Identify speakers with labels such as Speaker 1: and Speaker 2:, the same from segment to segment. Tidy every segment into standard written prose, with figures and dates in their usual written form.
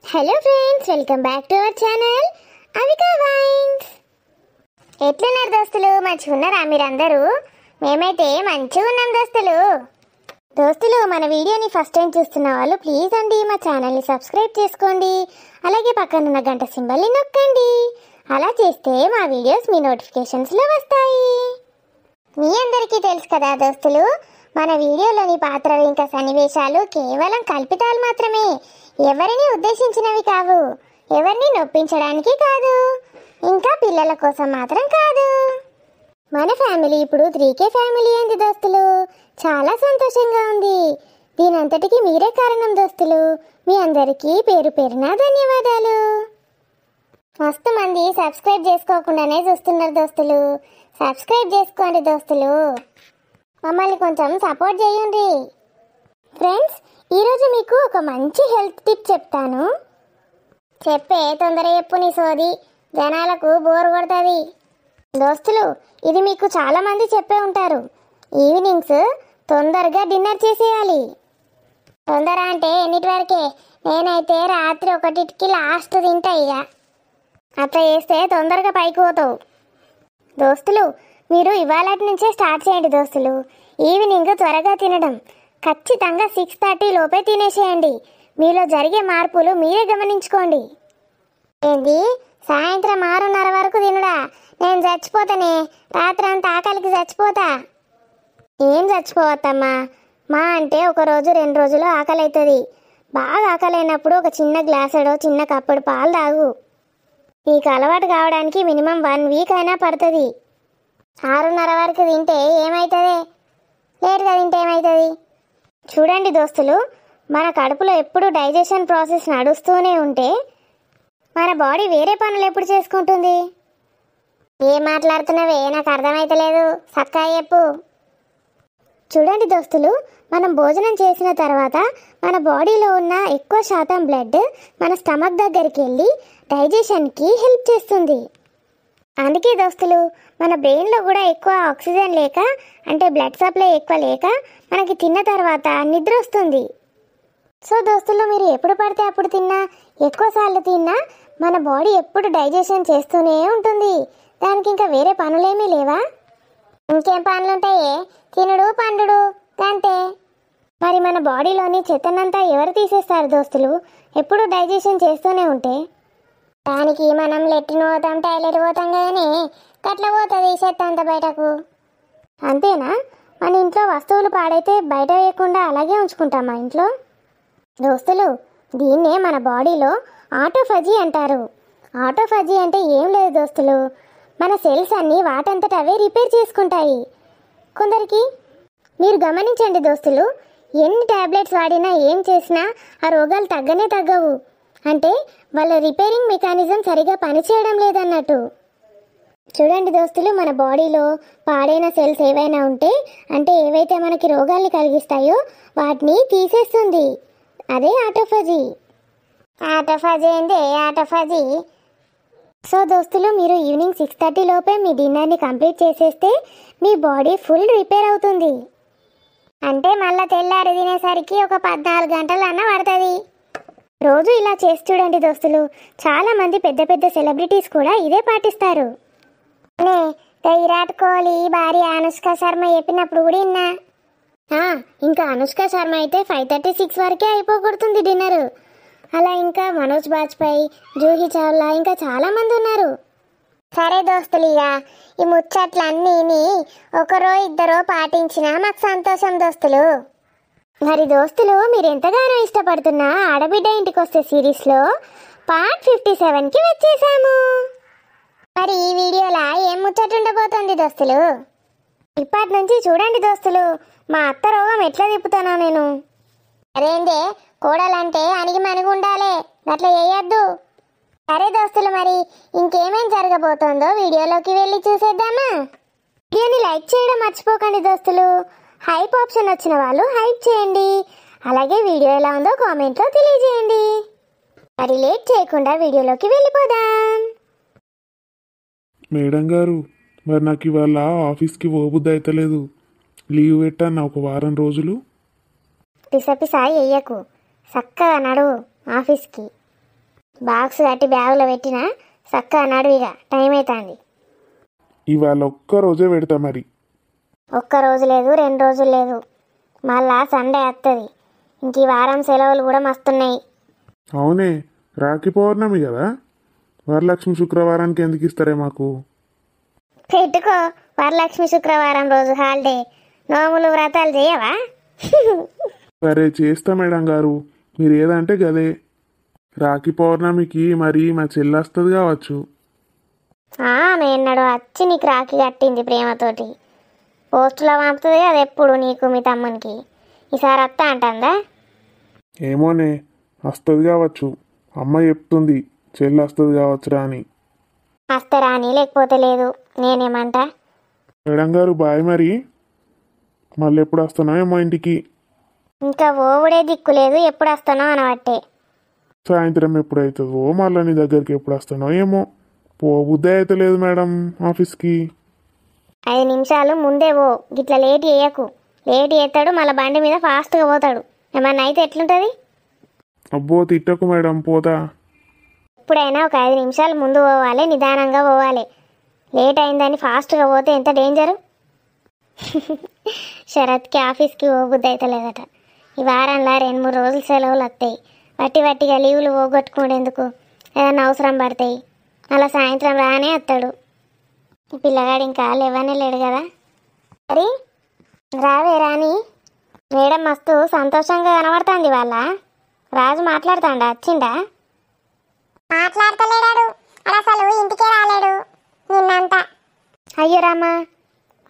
Speaker 1: Hello friends, welcome back to our channel Avika wines. ఎట్లున్నారు దోస్తులు? మంచిగున్నారా మీరందరూ? మేమైతే మంచిగా ఉన్నాం దోస్తులు. మన వీడియోని ఫస్ట్ టైం చూస్తున్న వాళ్ళు ప్లీజ్ అండి మా ఛానల్ని సబ్స్క్రైబ్ చేసుకోండి. అలాగే పక్కన ఉన్న గంట సింబల్ని నొక్కండి. అలా చేస్తే మా వీడియోస్ మీ నోటిఫికేషన్స్లో వస్తాయి. మీ అందరికీ తెలుసు కదా దోస్తులు, మన వీడియోలోని పాత్రలు ఇంకా సన్నివేశాలు కేవలం కల్పితాలు మాత్రమే, ఎవరిని ఉద్దేశించినవి కావు, ఎవరిని నొప్పించడానికి కాదు, ఇంకా పిల్లల కోసం మాత్రం కాదు. మన ఫ్యామిలీ ఇప్పుడు 3K ఫ్యామిలీ అయింది దోస్తులు. చాలా సంతోషంగా ఉంది. దీనంతటికి మీరే కారణం దోస్తులు. మీ అందరికీ పేరు పేరున ధన్యవాదాలు. మస్తు మంది సబ్స్క్రైబ్ చేసుకోకుండానే చూస్తున్నారు దోస్తులు. సబ్స్క్రైబ్ చేసుకోండి దోస్తులు, మమ్మల్ని కొంచెం సపోర్ట్ చేయండి. ఫ్రెండ్స్, ఈరోజు మీకు ఒక మంచి హెల్త్ టిప్ చెప్తాను. చెప్పే తొందర చెప్పు నీ సోది, జనాలకు బోర్ కొడుతుంది. దోస్తులు, ఇది మీకు చాలామంది చెప్పే ఉంటారు, ఈవినింగ్స్ తొందరగా డిన్నర్ చేసేయాలి. తొందర అంటే ఎన్నిటి వరకే? నేనైతే రాత్రి 1కి లాస్ట్ తింటా. ఇక అట్లా చేస్తే తొందరగా పైకి పోతావు. దోస్తులు, మీరు ఇవాళ నుంచే స్టార్ట్ చేయండి దోస్తులు. ఈవినింగ్ త్వరగా తినడం, ఖచ్చితంగా 6:30 లోపే తినేసేయండి. మీలో జరిగే మార్పులు మీరే గమనించుకోండి. ఏంది సాయంత్రం 6:30 వరకు తినడా? నేను చచ్చిపోతానే, రాత్రి అంతా ఆకలికి చచ్చిపోతా. ఏం చచ్చిపోవద్దమ్మా, మా అంటే 1 రోజు 2 రోజులు ఆకలి అవుతుంది. బాగా ఆకలి అయినప్పుడు ఒక చిన్న గ్లాసుడో చిన్న కప్పుడు పాలు తాగు. నీకు అలవాటు కావడానికి మినిమం 1 వీక్ అయినా పడుతుంది. 6:30 వరకు తింటే ఏమవుతుంది? లేట్గా తింటే ఏమవుతుంది? చూడండి దోస్తులు, మన కడుపులో ఎప్పుడు డైజెషన్ ప్రాసెస్ నడుస్తూనే ఉంటే మన బాడీ వేరే పనులు ఎప్పుడు చేసుకుంటుంది? ఏం మాట్లాడుతున్నావే? నాకు అర్థమైతలేదు, సక్కా చెప్పు. చూడండి దోస్తులు, మనం భోజనం చేసిన తర్వాత మన బాడీలో ఉన్న ఎక్కువ శాతం బ్లడ్ మన స్టమక్ దగ్గరికి వెళ్ళి డైజెషన్కి హెల్ప్ చేస్తుంది. అందుకే దోస్తులు, మన బ్రెయిన్లో కూడా ఎక్కువ ఆక్సిజన్ లేక, అంటే బ్లడ్ సప్లై ఎక్కువ లేక మనకి తిన్న తర్వాత నిద్ర వస్తుంది. సో దోస్తులు, మీరు ఎప్పుడు పడితే అప్పుడు తిన్నా, ఎక్కువసార్లు తిన్నా మన బాడీ ఎప్పుడు డైజెషన్ చేస్తూనే ఉంటుంది. దానికి ఇంకా వేరే పనులేమీ లేవా? ఇంకేం పనులుంటాయే? తినుడు పండుడు అంతే. మరి మన బాడీలోని చెత్తనంతా ఎవరు తీసేస్తారు దోస్తులు, ఎప్పుడు డైజెషన్ చేస్తూనే ఉంటే? దానికి మనం లెట్రిన్ పోతాం, టాయిలెట్ పోతాం కానీ కట్ల పోతుంది చెత్త అంతా బయటకు. అంతేనా? మన ఇంట్లో వస్తువులు పాడైతే బయట వేయకుండా అలాగే ఉంచుకుంటాం మా ఇంట్లో. దోస్తులు, దీన్నే మన బాడీలో ఆటోఫజీ అంటారు. ఆటోఫజీ అంటే ఏం లేదు దోస్తులు, మన సెల్స్ అన్నీ వాటంతట అవే రిపేర్ చేసుకుంటాయి. కొందరికి మీరు గమనించండి దోస్తులు, ఎన్ని టాబ్లెట్స్ వాడినా ఏం చేసినా ఆ రోగాలు తగ్గనే తగ్గవు. అంటే వాళ్ళ రిపేరింగ్ మెకానిజం సరిగా పనిచేయడం లేదన్నట్టు. చూడండి దోస్తులు, మన బాడీలో పాడైన సెల్స్ ఏవైనా ఉంటే, అంటే ఏవైతే మనకి రోగాల్ని కలిగిస్తాయో వాటిని తీసేస్తుంది. అదే ఆటోఫజీ. ఆటోఫజీ ఏంటి ఆటోఫజీ? సో దోస్తులు, మీరు ఈవినింగ్ 6:30 లోపే మీ డిన్నర్ని కంప్లీట్ చేసేస్తే మీ బాడీ ఫుల్ రిపేర్ అవుతుంది. అంటే మళ్ళీ తెల్లారి తినేసరికి ఒక 14 గంటలు అన్న పడుతుంది. రోజు ఇలా చేసి చూడండి దోస్తులు. చాలామంది పెద్ద పెద్ద సెలబ్రిటీస్ కూడా ఇదే పాటిస్తారు. విరాట్ కోహ్లీ భార్య అనుష్క శర్మ చెప్పినప్పుడు కూడా విన్నా. ఇంకా అనుష్క శర్మ అయితే 5:36 వరకే అయిపోకూడుతుంది డిన్నర్. అలా ఇంకా మనోజ్ బాజ్పేయి, జూహీ చావ్లా, ఇంకా చాలామంది ఉన్నారు. సరే దోస్తులు, ఇక ఈ ముచ్చట్లన్నీ ఒకరో ఇద్దరో పాటించినా మాకు సంతోషం దోస్తులు. మరి దోస్తులు, మీరు ఎంతగానో ఇష్టపడుతున్న ఆడబిడ్డ ఇంటికి వస్తే సిరీస్లో పార్ట్ 57కి వచ్చేసాము. మరి ఈ వీడియోలో ఏం ముచ్చట ఉండబోతోంది దోస్తులు? ఇప్పటి నుంచి చూడండి దోస్తులు, మా అత్త రోగం ఎట్లా తిప్పుతానో నేను. అదేందే, కోడలంటే అణిగి మణిగి ఉండాలి, అట్లా చేయొద్దు. సరే దోస్తులు, మరి ఇంకేమేం జరగబోతోందో వీడియోలోకి వెళ్ళి చూసేద్దామా? వీడియోని లైక్ చేయడం మర్చిపోకండి దోస్తులు. హైప్ ఆప్షన్ వచ్చిన వాళ్ళు హైప్ చేయండి. అలాగే వీడియో ఎలా ఉందో కామెంట్లో తెలియజేయండి. మరి లేట్ చేయకుండా వీడియోలోకి వెళ్ళిపోదాం.
Speaker 2: మేడం గారు, మరి నాకు ఇవాళ ఆఫీస్కి పోబుద్ది అవుతలేదు, లీవ్ పెట్టాను 1 వారం రోజులు.
Speaker 1: పిసపిసా చెయ్యకు, చక్కగా నడువు ఆఫీస్కి. బాక్స్ కట్టి బ్యాగులో పెట్టినా చక్కగా నడువిగా టైం అవుతుంది.
Speaker 2: ఇవాళ ఒక్క రోజే పెడతా మరి.
Speaker 1: ఒక్క రోజు లేదు 2 రోజులు లేదు, మళ్ళా సండే వస్తుంది. ఇంక ఈ వారం సెలవులు కూడా మస్తున్నాయి.
Speaker 2: అవునే, రాఖీ పౌర్ణమి కదా, వరలక్ష్మి శుక్రవారానికి ఎందుకు ఇస్తారే మాకు?
Speaker 1: పెట్టుకో, వరలక్ష్మి శుక్రవారం రోజు హాలిడే. నోములు వ్రతాలు చేయవా?
Speaker 2: సరే చేస్తా మేడం గారు, మీరు ఏదంటే గదే. రాఖీ పౌర్ణమికి మరి మా చెల్లి వస్తుంది కావచ్చు.
Speaker 1: ఆమె ఎన్నడో వచ్చి నీకు రాఖీ కట్టింది ప్రేమతోటి. పోస్టులో పంపుతుంది అది ఎప్పుడు నీకు మీ తమ్మునికి. ఈసారి వస్తా అంటుందా?
Speaker 2: ఏమోనే, వస్తుంది కావచ్చు. అమ్మ చెప్తుంది చెల్లి వస్తుంది కావచ్చురా అని.
Speaker 1: వస్తే రాని, లేకపోతే లేదు. నేనేమంటా?
Speaker 2: మేడం గారు బాయ్ మరి. మళ్ళీ ఎప్పుడు వస్తానో ఏమో ఇంటికి.
Speaker 1: ఇంకా ఓవుడే దిక్కు లేదు, ఎప్పుడు వస్తానో అనబట్టే.
Speaker 2: సాయంత్రం ఎప్పుడవుతుందో, మళ్ళీ నీ దగ్గరికి ఎప్పుడు వస్తానో ఏమో. పోబుద్దే అయితే లేదు మేడం ఆఫీస్కి.
Speaker 1: 5 నిమిషాలు ముందే పో, గిట్లా లేట్ చేయకు. లేట్ చేస్తాడు, మళ్ళీ బండి మీద ఫాస్ట్గా పోతాడు. ఏమన్నా అయితే ఎట్లుంటుంది?
Speaker 2: అబ్బో తిట్టకు మేడం, పోతా.
Speaker 1: ఎప్పుడైనా ఒక 5 నిమిషాలు ముందు పోవాలి, నిదానంగా పోవాలి. లేట్ అయిందని ఫాస్ట్గా పోతే ఎంత డేంజరు. శరత్కి ఆఫీస్కి పోబుద్ది అయితే లేదట. ఈ వారంలో 2-3 రోజులు సెలవులు వస్తాయి. వట్టిగా లీవులు పోగొట్టుకునేందుకు ఏదన్నా అవసరం పడతాయి. అలా సాయంత్రం రానే వస్తాడు. ఈ పిల్లగాడు ఇంకా లేవనే లేడు కదా. మరి రావే రాని. మేడం మస్తు సంతోషంగా కనబడుతుంది. వాళ్ళ రాజు మాట్లాడుతాడా? వచ్చిండా?
Speaker 3: మాట్లాడతలేడాడు, అసలు ఇంటికే రాలేడు నిన్నంతా.
Speaker 1: అయ్యో రామా,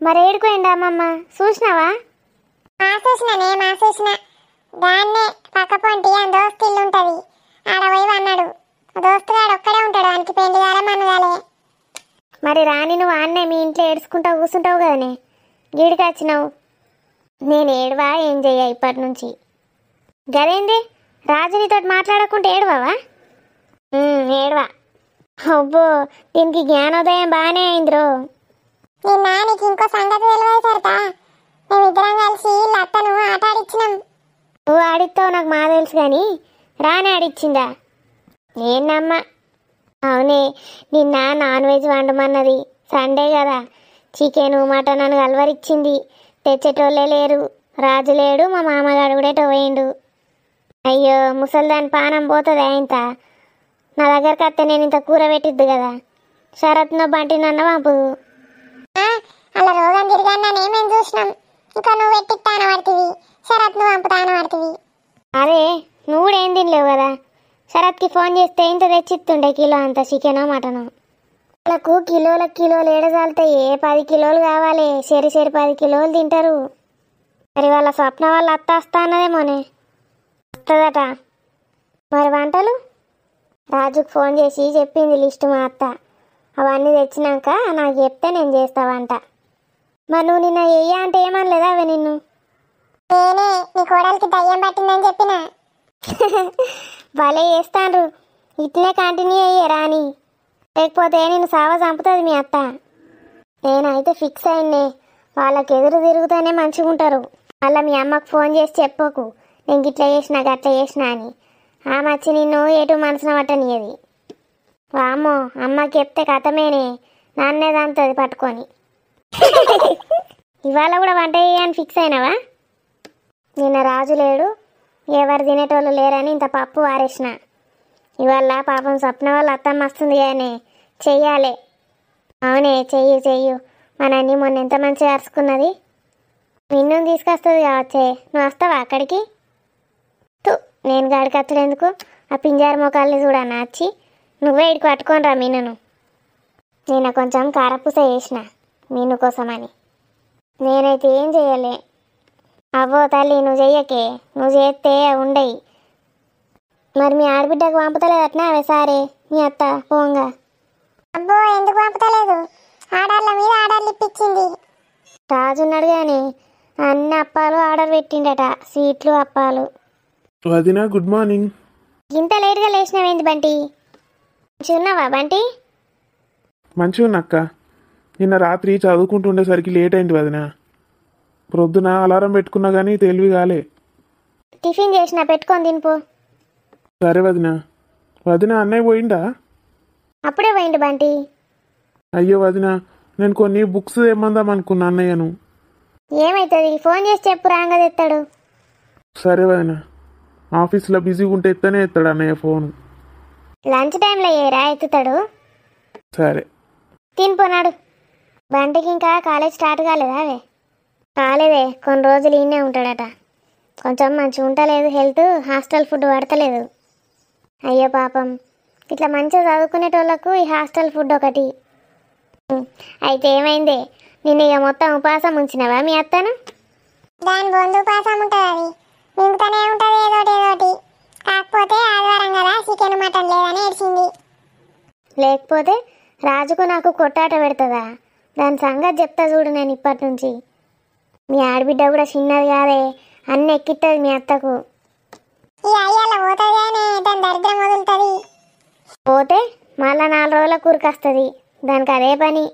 Speaker 1: మరి ఏడుకోండి అమ్మమ్మ, చూసినావా?
Speaker 3: చూసిన దాన్నే పక్క పొంటి అని దోస్తు ఇల్లు ఉంటుంది, ఆడ పోయి అన్నాడు. దోస్తుగాడు ఒక్కడే ఉంటాడు, వానికి పెళ్లి కాలే మనగాలే.
Speaker 1: మరి రాని, నువ్వు ఆన్నే మీ ఇంట్లో ఏడుచుకుంటావు కూర్చుంటావు కదనే, గీడికి వచ్చినావు. నేను ఏడవా ఏం చెయ్య ఇప్పటి నుంచి. గదేంది రాజునితో మాట్లాడకుంటే ఏడవావా? ఏడవా. అబ్బో, దీనికి జ్ఞానోదయం బాగానే అయిందిరో.
Speaker 3: నిన్న నీకు ఇంకో సంగతి తెలియదు సరితా, మేమిద్దరం కలిసి లత్తను ఆట ఆడిచ్చినాం.
Speaker 1: నువ్వు ఆడిస్తావు నాకు మా తెలుసు కానీ రాని ఆడిచ్చిందా? నేనమ్మా. అవునే, నిన్న నాన్ వెజ్ వండమన్నది. సండే కదా, చికెను మటన్ అని కలవరిచ్చింది. తెచ్చేటోళ్ళే లేరు, రాజు లేడు, మా మామగాడు కూడా ఎటో పోయిండు. అయ్యో, ముసలిదాని పానం పోతుంది ఇంత. నా దగ్గరకు వస్తే నేను ఇంత కూర పెట్టిద్దు కదా. శరత్నో బంటి నన్న పంపుదు.
Speaker 3: అలా రోగం తిరిగాను నేమేం చూసినాం. ఇంకా నువ్వు పెట్టిస్తా అనబడుతుంది, శరత్ నువ్వు పంపుతా అనబడుతుంది.
Speaker 1: అదే, నువ్వు కూడా ఏం తినలేవు కదా. శరత్కి ఫోన్ చేస్తే ఇంత తెచ్చిస్తుండే కిలో అంత చికెనో మటనో. వాళ్ళకు కిలోలు ఏడజాలుతాయి. 10 కిలోలు కావాలి, సరి 10 కిలోలు తింటారు. మరి వాళ్ళ స్వప్న వాళ్ళ అత్త వస్తా అన్నదేమోనే. వస్తుందట. మరి వంటలు రాజుకు ఫోన్ చేసి చెప్పింది లిస్టు మా అత్త. అవన్నీ తెచ్చినాక నాకు చెప్తే నేను చేస్తా వంట. మరి నువ్వు నిన్న వెయ్య అంటే ఏమనలేదా అవి నిన్ను?
Speaker 3: నేనే నీ కోడలికి దయ్యం పట్టిందని చెప్పిన.
Speaker 1: భలే చేస్తాండ్రు, ఇట్లనే కంటిన్యూ అయ్యే రాని, లేకపోతే నేను సావ చంపుతుంది మీ అత్త. నేనైతే ఫిక్స్ అయిందే, వాళ్ళకి ఎదురు తిరుగుతూనే మంచిగా ఉంటారు. అలా మీ అమ్మకు ఫోన్ చేసి చెప్పకు నేను గిట్లా చేసినా గట్లా చేసినా అని. ఆమె వచ్చి నిన్ను ఎటు మనసున పట్టనియది. వామ్మో, అమ్మకి చెప్తే కథమేనే, నాన్నే దంతది పట్టుకొని. ఇవాళ కూడా వంట చేయని ఫిక్స్ అయినావా? నిన్న రాజు లేడు, ఎవరు తినేటోళ్ళు లేరని ఇంత పప్పు వారేసిన. ఇవాళ పాపం స్వప్న వాళ్ళ అత్తమ్మ వస్తుంది కానీ చెయ్యాలి. అవునే, చెయ్యు. మా నన్ని మొన్న ఎంత మంచిగా అరుచుకున్నది. నిన్ను తీసుకొస్తుంది కావచ్చే, నువ్వు వస్తావా అక్కడికి? నేను గాడికి వచ్చేందుకు? ఆ పింజారు మొక్కల్ని చూడన్నా వచ్చి నువ్వే ఇడికి పట్టుకొని రా మీనును. నేను కొంచెం కారపూస చేసిన మీను కోసమని. నేనైతే ఏం చెయ్యలే. అవ్వో తల్లి, నువ్వు చెయ్యకే, నువ్వు చేస్తే ఉండయి. మరి మీ ఆడబిడ్డకు పంపుతలేదట్నా అవే సారే మీ అత్త పోంగా?
Speaker 3: అబ్బో, ఎందుకు పంపుతలేదు? ఆర్డర్ల మీద ఆర్డర్లు ఇప్పించింది.
Speaker 1: రాజున్నాడు కానీ అన్ని అప్పాలు ఆర్డర్ పెట్టిండట, స్వీట్లు అప్పాలు.
Speaker 2: వదినా గుడ్ మార్నింగ్.
Speaker 1: ఇంత లేట్గా లేచినావేంది బంటి? చిన్నవా బంటి?
Speaker 2: మంచిగా ఉన్నక్క. నిన్న రాత్రి చదువుకుంటుండేసరికి లేట్ అయింది వదినా. ప్రొద్దున అలారం పెట్టుకున్నా కానీ తెలివి కాలే.
Speaker 1: టిఫిన్ చేసిన పెట్టుకొని తినిపో.
Speaker 2: సరే వదినా. వదిన అన్నయ్య పోయిందా?
Speaker 1: అప్పుడే పోయిండు బంటి.
Speaker 2: అయ్యో వదిన, నేను కొన్ని బుక్స్ తెమ్మందాం అనుకున్నా అన్నయ్యను.
Speaker 1: ఏమవుతుంది, ఫోన్ చేసి చెప్పు, రాంగా తెస్తాడు.
Speaker 2: సరే వదిన, ఆఫీస్లో బిజీగా ఉంటే ఎత్తనే ఎత్తాడు అన్నయ్య ఫోను.
Speaker 1: లంచ్ టైంలో ఏరా ఎత్తుతాడు.
Speaker 2: సరే
Speaker 1: తినిపోనాడు. బంటికి ఇంకా కాలేజ్ స్టార్ట్ కాలేదా? అవే కాలేదే, కొన్ని రోజులు ఈయనే ఉంటాడట. కొంచెం మంచిగా ఉండలేదు, హెల్త్ హాస్టల్ ఫుడ్ పడతలేదు. అయ్యో పాపం, ఇట్లా మంచిగా చదువుకునేటోళ్ళకు ఈ హాస్టల్ ఫుడ్ ఒకటి. అయితే ఏమైందే, నిన్న ఇక మొత్తం ఉపవాసం ఉంచినవా మీ అత్తను?
Speaker 3: దాని బొందు ఉపాసం ఉంటుంది, అది మింగుతూనే ఉంటుంది ఏదోటి. కాకపోతే ఆదివారం కదా చికెన్ మటన్ లేదని ఏడ్చింది.
Speaker 1: లేకపోతే రాజుకు నాకు కొట్టాట పెడుతుందా? దాని సంగతి చెప్తా చూడు నేను ఇప్పటి నుంచి. మీ ఆడబిడ్డ కూడా చిన్నది కాదే, అన్నీ ఎక్కిస్తుంది మీ అత్తకు.
Speaker 3: ఈ అయ్యాల పోతుంది కానీ దాని దరిద్రం వదులుతుంది.
Speaker 1: పోతే మళ్ళా 4 రోజుల కూరకొస్తుంది, దానికి అదే పని.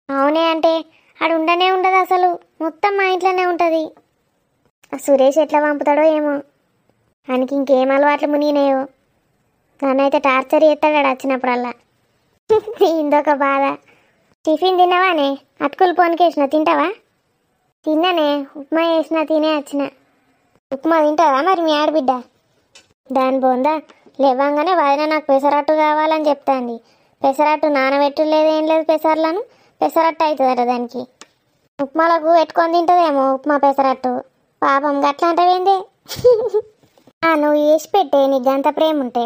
Speaker 1: అవునే అంటే ఆడు ఉండనే ఉండదు అసలు, మొత్తం మా ఇంట్లోనే ఉంటుంది. ఆ సురేష్ ఎట్లా పంపుతాడో ఏమో, ఆయనకి ఇంకేం అలవాట్లు మునిగినాయో. నన్నైతే టార్చర్ చేస్తాడు ఆడు వచ్చినప్పుడల్లా. ఇందొక బాధ. టిఫిన్ తిన్నావానే? అటుకులు పొనికేసిన తింటావా? తిన్నానే, ఉప్మా వేసిన తినే వచ్చిన. ఉప్మా తింటావా మరి మీ ఆడబిడ్డ? దాని బొందా లేవంగానే వదిన నాకు పెసరట్టు కావాలని చెప్తాంది. పెసరట్టు నానబెట్టు లేదు, ఏం లేదు, పెసరట్టు అవుతుందట దానికి. ఉప్మాలకు పెట్టుకొని తింటుందేమో ఉప్మా పెసరట్టు. పాపం గట్లా అంటవేంది? నువ్వు వేసి పెట్టే, నీకు అంత ప్రేమ ఉంటే.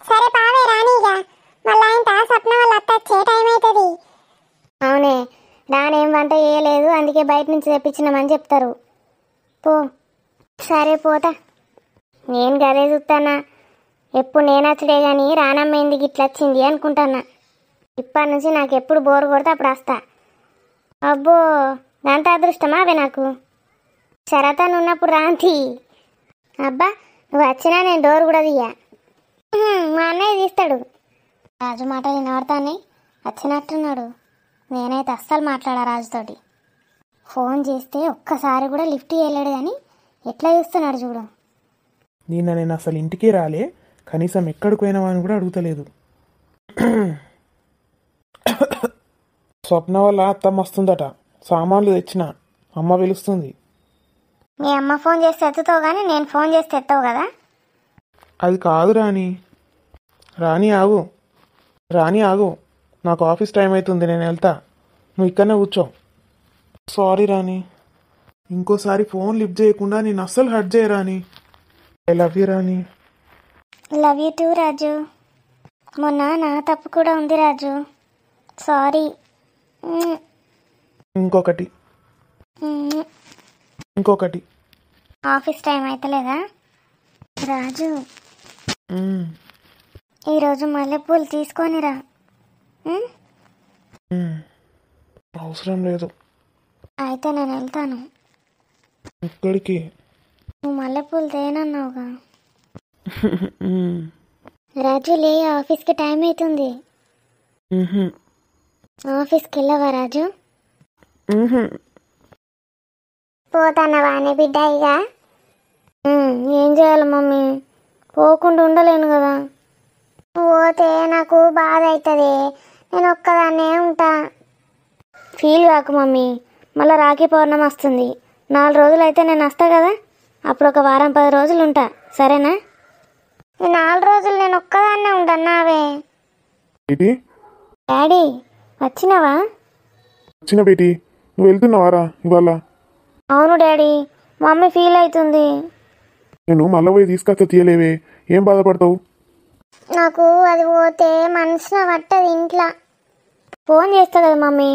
Speaker 3: సరే పావే రానిగా, మళ్ళీ ఇంత సప్న వాళ్ళ అత్త వచ్చే టైం అవుతుంది.
Speaker 1: అవునే, నానేం వంట చేయలేదు, అందుకే బయట నుంచి తెప్పించినామని చెప్తారు. పో. సరే పోతా. నేను గదే చూస్తానా, ఎప్పుడు నేనచ్చుడే కానీ రానమ్మ ఎందుకు ఇట్లా వచ్చింది అనుకుంటానా. ఇప్పటి నుంచి నాకు ఎప్పుడు బోరు కొడితే అప్పుడు వస్తా. అబ్బో, అంత అదృష్టమా అవే నాకు. శరతను ఉన్నప్పుడు రాంతి. అబ్బా, నువ్వు వచ్చినా నేను డోర్ కూడా తీయా. మా అన్నయ్య తీస్తాడు. రాజు మాటలు వినబడతానే, వచ్చినట్టున్నాడు. నేనైతే అస్సలు మాట్లాడా రాజుతోటి. ఫోన్ చేస్తే ఒక్కసారి కూడా లిఫ్ట్ చేయలేడు కానీ ఎట్లా చూస్తున్నాడు చూడు.
Speaker 2: నేను అసలు ఇంటికి రాలే, కనీసం ఎక్కడికి పోయినావా అని కూడా అడుగుతలేదు. స్వప్న వల్ల అత్తమ్మ వస్తుందట, సామాన్లు తెచ్చిన, అమ్మ పిలుస్తుంది.
Speaker 1: మీ అమ్మ ఫోన్ చేస్తే ఎత్తుతావు కానీ నేను ఫోన్ చేస్తే ఎత్తావు కదా.
Speaker 2: అది కాదు రాణి ఆగు, నాకు ఆఫీస్ టైం అవుతుంది, నేను వెళ్తా, నువ్వు ఇక్కడనే కూర్చో. సారీ రాణి, ఇంకోసారి ఫోన్ లిఫ్ట్ చేయకుండా నేను అస్సలు హర్ట్ చేయ Rani. I love you Rani.
Speaker 1: Love you too Raju. మొన్న నా తప్పు కూడా ఉంది రాజు, సారీ.
Speaker 2: ఇంకొకటి
Speaker 1: ఆఫీస్ టైం అవుతలేదా రాజు? ఈరోజు మల్లెపూలు తీసుకొనిరా.
Speaker 2: అవసరం లేదు.
Speaker 1: అయితే నేను వెళ్తాను.
Speaker 2: ఇక్కడికి
Speaker 1: నువ్వు మల్లెపూలు తేనన్నావుగా. రాజు లే, ఆఫీస్కి టైం అవుతుంది. ఆఫీస్కి వెళ్ళవా రాజు?
Speaker 3: పోతానవా అని బిడ్డ ఇక?
Speaker 1: ఏం చేయాలి మమ్మీ, పోకుండా ఉండలేను కదా.
Speaker 3: పోతే నాకు బాధ అవుతుంది, నేను ఒక్కదాన్నే ఉంటా.
Speaker 1: ఫీల్ కాకు మమ్మీ, మళ్ళీ రాఖీ పౌర్ణమి వస్తుంది. 4 రోజులు అయితే నేను వస్తా కదా, అప్పుడు ఒక వారం 10 రోజులు ఉంటా, సరేనా?
Speaker 3: ఈ 4 రోజులు నేను ఒక్కదాన్నే ఉంటానావే.
Speaker 1: డాడీ వచ్చినావా?
Speaker 2: వచ్చిన బేటీ, నువ్వు వెళ్తున్నావారా ఇవాళ?
Speaker 1: అవును డాడీ, మమ్మీ ఫీల్ అవుతుంది.
Speaker 2: నేను మళ్ళీ పోయి తీసుకొస్తా, తీయలేవే, ఏం బాధపడతావు?
Speaker 3: నాకు అది పోతే మనసున పట్టదు ఇంట్లో.
Speaker 1: ఫోన్ చేస్తా కదా మమ్మీ,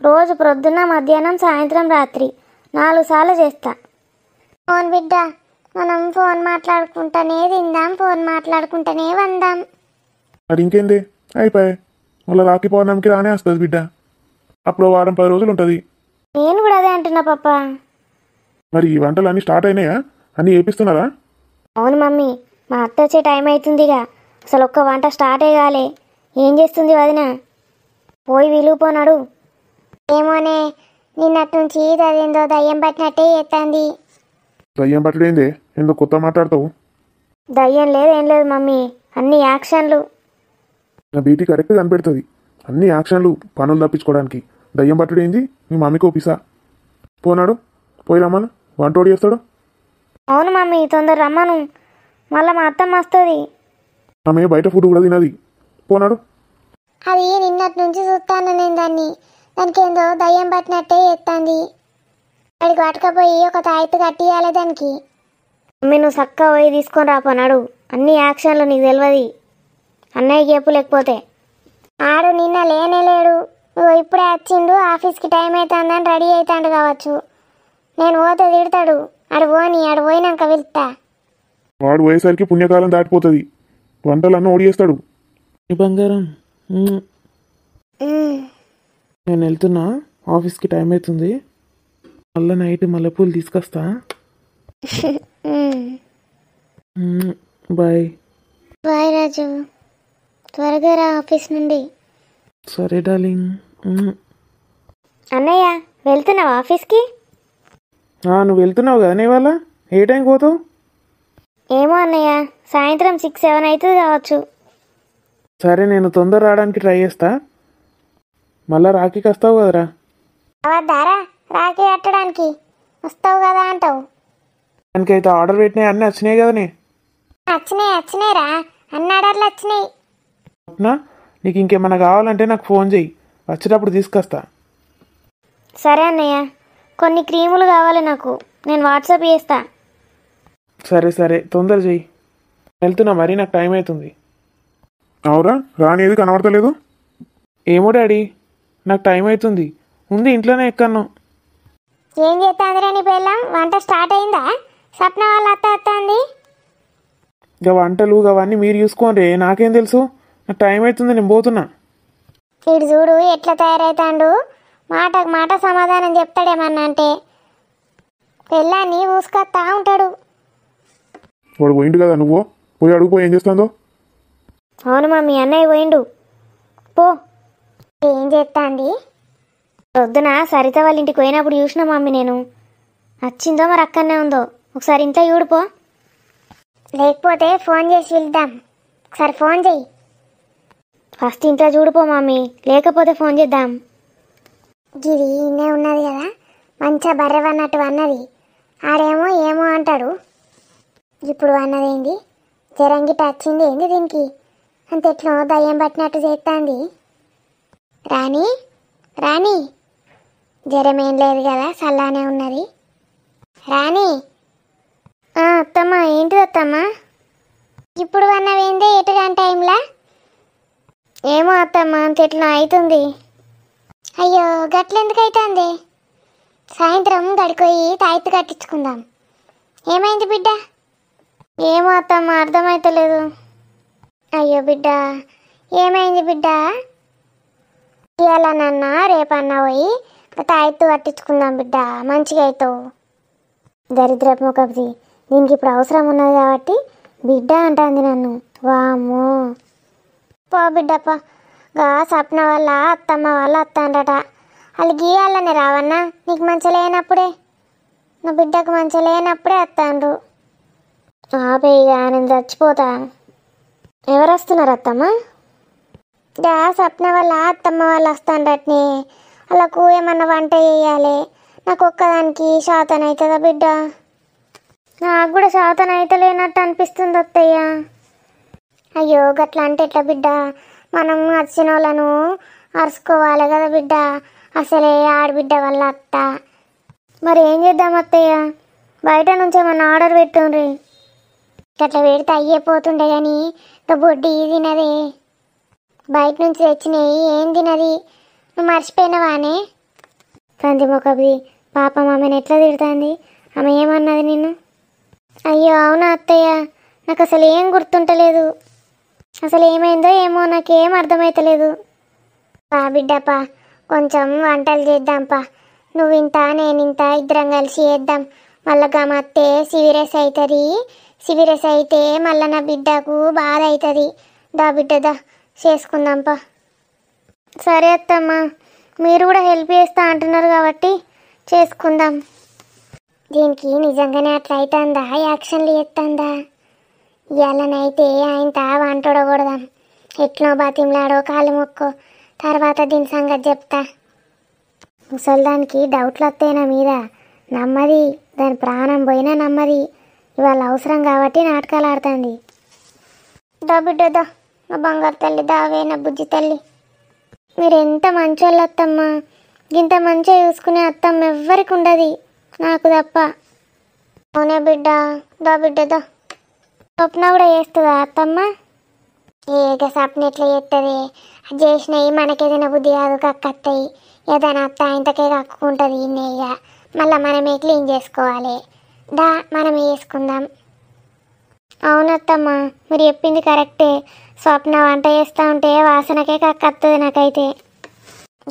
Speaker 1: రోజు ప్రొద్దున, మధ్యాహ్నం, సాయంత్రం, రాత్రి 4 సార్లు చేస్తా.
Speaker 3: ఫోన్ బిడ్డ, మనం ఫోన్ మాట్లాడుకుంటానే తిందాం, ఫోన్ మాట్లాడుకుంటానే వందాం.
Speaker 2: మరి ఇంకేంది, అయిపోయాయి. మళ్ళీ రాఖీ పౌర్ణమికి రానే వస్తుంది బిడ్డ, అప్పుడు వారం 10 రోజులు ఉంటుంది.
Speaker 1: నేను కూడా అదే అంటున్నా పప్ప.
Speaker 2: మరి ఈ వంటలు అన్నీ స్టార్ట్ అయినాయా? అన్నీ వేపిస్తున్నారా?
Speaker 1: అవును మమ్మీ, మా అత్త వచ్చే టైం అవుతుందిగా, అసలు ఒక్క వంట స్టార్ట్ అయ్యాలి. ఏం చేస్తుంది వదిన? పోయి విలువపోనాడు.
Speaker 3: ఏమోనే, నిన్నటి నుంచి అదేందో దయ్యం పట్టినట్టే చేస్తుంది.
Speaker 2: దయ్యం పట్టడేందే, ఎందుకు కొత్త మాట్లాడతావు?
Speaker 1: దయ్యం లేదు ఏం లేదు మమ్మీ, అన్ని యాక్షన్లు.
Speaker 2: నా బీటీ కరెక్ట్ కనిపెడుతుంది. అన్ని యాక్షన్లు పనులు తప్పించుకోవడానికి. దయ్యం పట్టుడేంది మీ మమ్మీకి ఓపిసా. పోనాడు, పోయి రమ్మను, వంటోడు చేస్తాడు.
Speaker 1: అవును మమ్మీ, తొందర రమ్మను, మళ్ళీ మా అత్తమ్మ వస్తుంది.
Speaker 2: ఆమె బయట ఫుడ్ కూడా తినది. పోనాడు.
Speaker 3: అది నిన్నటి నుంచి చూస్తాను నేను దానికి ఏందో దయ్యం పట్టినట్టే ఎత్తాంది. అడిగి పట్టుకపోయి ఒక తాయితు కట్టియాలి దానికి.
Speaker 1: మమ్మీ నువ్వు చక్కగా పోయి తీసుకొని రాపోనాడు. అన్ని యాక్షన్లు నీకు తెలియదు. అన్నయ్యకి చెప్పు లేకపోతే.
Speaker 3: ఆడు నిన్న లేనే లేడు. నువ్వు ఇప్పుడే వచ్చిండు, ఆఫీస్కి టైం అవుతుందని రెడీ అవుతాడు కావచ్చు. నేను పోతే తిడతాడు. ఆడు పోయినాక వెళ్తా.
Speaker 2: వాడు పోయేసరికి పుణ్యకాలం దాటిపోతుంది. వంటలన్నీ ఓడియేస్తాడు. ఈ బంగారం, నేను వెళ్తున్నా, ఆఫీస్కి టైం అవుతుంది. మళ్ళీ నైట్ మల్లెపూలు తీసుకొస్తా. బాయ్.
Speaker 3: బాయ్ రాజు, త్వరగా రా ఆఫీస్ నుండి.
Speaker 2: సరే డార్లింగ్.
Speaker 1: అన్నయ్య వెళ్తున్నావా ఆఫీస్కి?
Speaker 2: నువ్వు వెళ్తున్నావు కదా ఇవాళ. ఏ టైంకి పోతావు?
Speaker 1: ఏమో అన్నయ్య, సాయంత్రం 6-7 అవుతుంది కావచ్చు.
Speaker 2: సరే, నేను తొందర రావడానికి ట్రై చేస్తా. మళ్ళా రాఖీకి వస్తావు కదరా.
Speaker 3: అవద్దారా రాఖీ కట్టడానికి? వస్తావు కదా అంటావు.
Speaker 2: దానికైతే ఆర్డర్ పెట్టినాయి, అన్నీ వచ్చినాయి కదనే.
Speaker 3: వచ్చినాయిరా, అన్ని ఆర్డర్లు వచ్చినాయి.
Speaker 2: నీకు ఇంకేమన్నా కావాలంటే నాకు ఫోన్ చెయ్యి, వచ్చేటప్పుడు తీసుకొస్తా.
Speaker 1: సరే అన్నయ్య, కొన్ని క్రీములు కావాలి నాకు, నేను వాట్సాప్ చేస్తా.
Speaker 2: సరే సరే, తొందర చెయ్యి. వెళ్తున్నా మరి, నాకు టైం అవుతుంది. అవురా, రానిది కనబడతలేదు. ఏమో డాడీ, నాకు టైం అవుతుంది. ఉంది ఇంట్లోనే ఎక్కను.
Speaker 3: ఏం చేస్తాందిరా నీ పిల్లం? వంట స్టార్ట్ అయిందా? సప్న వాళ్ళ అత్త వస్తుంది.
Speaker 2: ఇక వంటలు అవన్నీ మీరు చూసుకోండి, నాకేం తెలుసు. నాకు టైం అవుతుంది, నేను పోతున్నా.
Speaker 3: వీడు చూడు ఎట్లా తయారవుతాడు. మాటకు మాట సమాధానం చెప్తాడేమన్నా అంటే పిల్లాన్ని ఊసుకొస్తా ఉంటాడు.
Speaker 2: వాడు పోయిండు కదా, నువ్వు పోయి అడుగుపోయి ఏం చేస్తుందో.
Speaker 1: అవును మమ్మీ, అన్నయ్య పోయిండు. పో.
Speaker 3: ఏం చేస్తాంది?
Speaker 1: పొద్దున సరిత వాళ్ళ ఇంటికి పోయినప్పుడు చూసిన మమ్మీ నేను. వచ్చిందో మరి అక్కడనే ఉందో, ఒకసారి ఇంట్లో చూడుపో.
Speaker 3: లేకపోతే ఫోన్ చేసి వెళ్దాం. ఒకసారి ఫోన్ చెయ్యి.
Speaker 1: ఫస్ట్ ఇంట్లో చూడుపో మమ్మీ, లేకపోతే ఫోన్ చేద్దాం.
Speaker 3: గిది ఇన్నే ఉన్నది కదా, మంచిగా బర్రెవన్నట్టు అన్నది. ఆడేమో ఏమో అంటాడు. ఇప్పుడు అన్నదేంది? జరంగిట వచ్చింది ఏంది దీనికి? అంత ఎట్లా దయ్యం పట్టినట్టు చేస్తాంది. రాణి రాణి, జ్వరం ఏం లేదు కదా, చల్లానే ఉన్నది. రాణి.
Speaker 1: అత్తమ్మ, ఏంటిది అత్తమ్మ?
Speaker 3: ఇప్పుడు అన్నవేందే ఎటుగాని టైంలా?
Speaker 1: ఏమో అత్తమ్మ, అంత ఎట్లా అవుతుంది.
Speaker 3: అయ్యో గట్లెందుకు అవుతుంది? సాయంత్రం గడిపోయి తాయిత్తు కట్టించుకుందాం. ఏమైంది బిడ్డ?
Speaker 1: ఏమో అత్తమ్మ, అర్థమైతలేదు.
Speaker 3: అయ్యో బిడ్డ, ఏమైంది బిడ్డ? ఇవాళనన్నా రేపన్నా పోయి తాయిత్తు కట్టించుకుందాం బిడ్డ, మంచిగా అవుతావు.
Speaker 1: దరిద్రపు ముఖది, దీనికి ఇప్పుడు అవసరం ఉన్నది కాబట్టి బిడ్డ అంటుంది నన్ను. వామ్మో.
Speaker 3: పో బిడ్డప్ప, గా సప్న వల్ల అత్తమ్మ వాళ్ళు అత్తండట. వాళ్ళు గీయాలనే రావన్నా, నీకు మంచి లేనప్పుడే, నా బిడ్డకు మంచి లేనప్పుడే అత్తాండ్రు.
Speaker 1: ఆపేయిగా, నేను చచ్చిపోతా. ఎవరు వస్తున్నారు అత్తమ్మ?
Speaker 3: గా సప్న వల్ల అత్తమ్మ వాళ్ళు వస్తాండటనే. వాళ్ళకు ఏమన్నా వంట చేయాలి. నాకు ఒక్కదానికి శాతం అవుతుందా బిడ్డ?
Speaker 1: నాకు కూడా శాతం అయితే లేనట్టు అనిపిస్తుంది అత్తయ్య.
Speaker 3: అయ్యో గట్లా అంటే ఎట్లా బిడ్డ? మనం వచ్చిన వాళ్ళను అరుచుకోవాలి కదా బిడ్డ. అసలే ఆడబిడ్డ వాళ్ళ అత్త.
Speaker 1: మరి ఏం చేద్దాం అత్తయ్య? బయట నుంచి ఏమన్నా ఆర్డర్ పెట్టుండ్రి.
Speaker 3: గట్లా పెడితే అయ్యేపోతుండే కానీ ఇంకా బొడ్డి తినదే. బయట నుంచి తెచ్చినాయి ఏం తినది. నువ్వు మర్చిపోయినవానే?
Speaker 1: కంది మొక్కది పాపం, ఆమెను ఎట్లా తిడుతుంది? ఆమె ఏమన్నది నిన్ను?
Speaker 3: అయ్యో అవునా అత్తయ్య, నాకు అసలు ఏం గుర్తుంటలేదు. అసలు ఏమైందో ఏమో నాకేం అర్థమైతలేదు. పా బిడ్డపా, కొంచెం వంటలు చేద్దాంపా. నువ్వింత నేనింత ఇద్దరం కలిసి చేద్దాం. మళ్ళా గమత్తే సివిరెస్ అవుతుంది. సివిరెస్ అయితే మళ్ళీ నా బిడ్డకు బాధ అవుతుంది. దా బిడ్డ దా చేసుకుందాంపా.
Speaker 1: సరే అత్తమ్మ, మీరు కూడా హెల్ప్ చేస్తా అంటున్నారు కాబట్టి చేసుకుందాం.
Speaker 3: దీనికి నిజంగానే అట్లా అవుతుందా? యాక్షన్లు చేస్తుందా?
Speaker 1: ఇవాళనైతే ఆయన వంటొడకూడదాం. ఎట్నో బాతింలాడో కాలు మొక్కో, తర్వాత దీని సంగతి చెప్తా. ముసల్దానికి డౌట్లు వస్తాయి నా మీద, నమ్మది. దాని ప్రాణం పోయినా నమ్మది. ఇవాళ అవసరం కాబట్టి నాటకాలు ఆడుతుంది. దా బిడ్డదా, నా బంగారు తల్లి, దావే నా బుజ్జి తల్లి. మీరు ఎంత మంచోళ్ళు అత్తమ్మా. ఇంత మంచిగా చూసుకునే అత్తమ్మ ఎవ్వరికి ఉండదు, నాకు తప్ప. అవునే బిడ్డ, దా బిడ్డదా. స్వప్న కూడా చేస్తుందా అత్తమ్మ? ఏక స్వప్న ఎట్లా చేస్తుంది? అది చేసినవి మనకేదైనా బుద్ధి కాదు, కక్కత్తాయి. ఏదైనా అత్త ఇంతకే కక్కుంటుంది. ఇక మళ్ళీ మనమే క్లీన్ చేసుకోవాలి. దా మనమే చేసుకుందాం. అవునత్తమ్మ, మీరు చెప్పింది కరెక్టే. స్వప్న వంట చేస్తూ ఉంటే వాసనకే కక్కత్తది నాకైతే.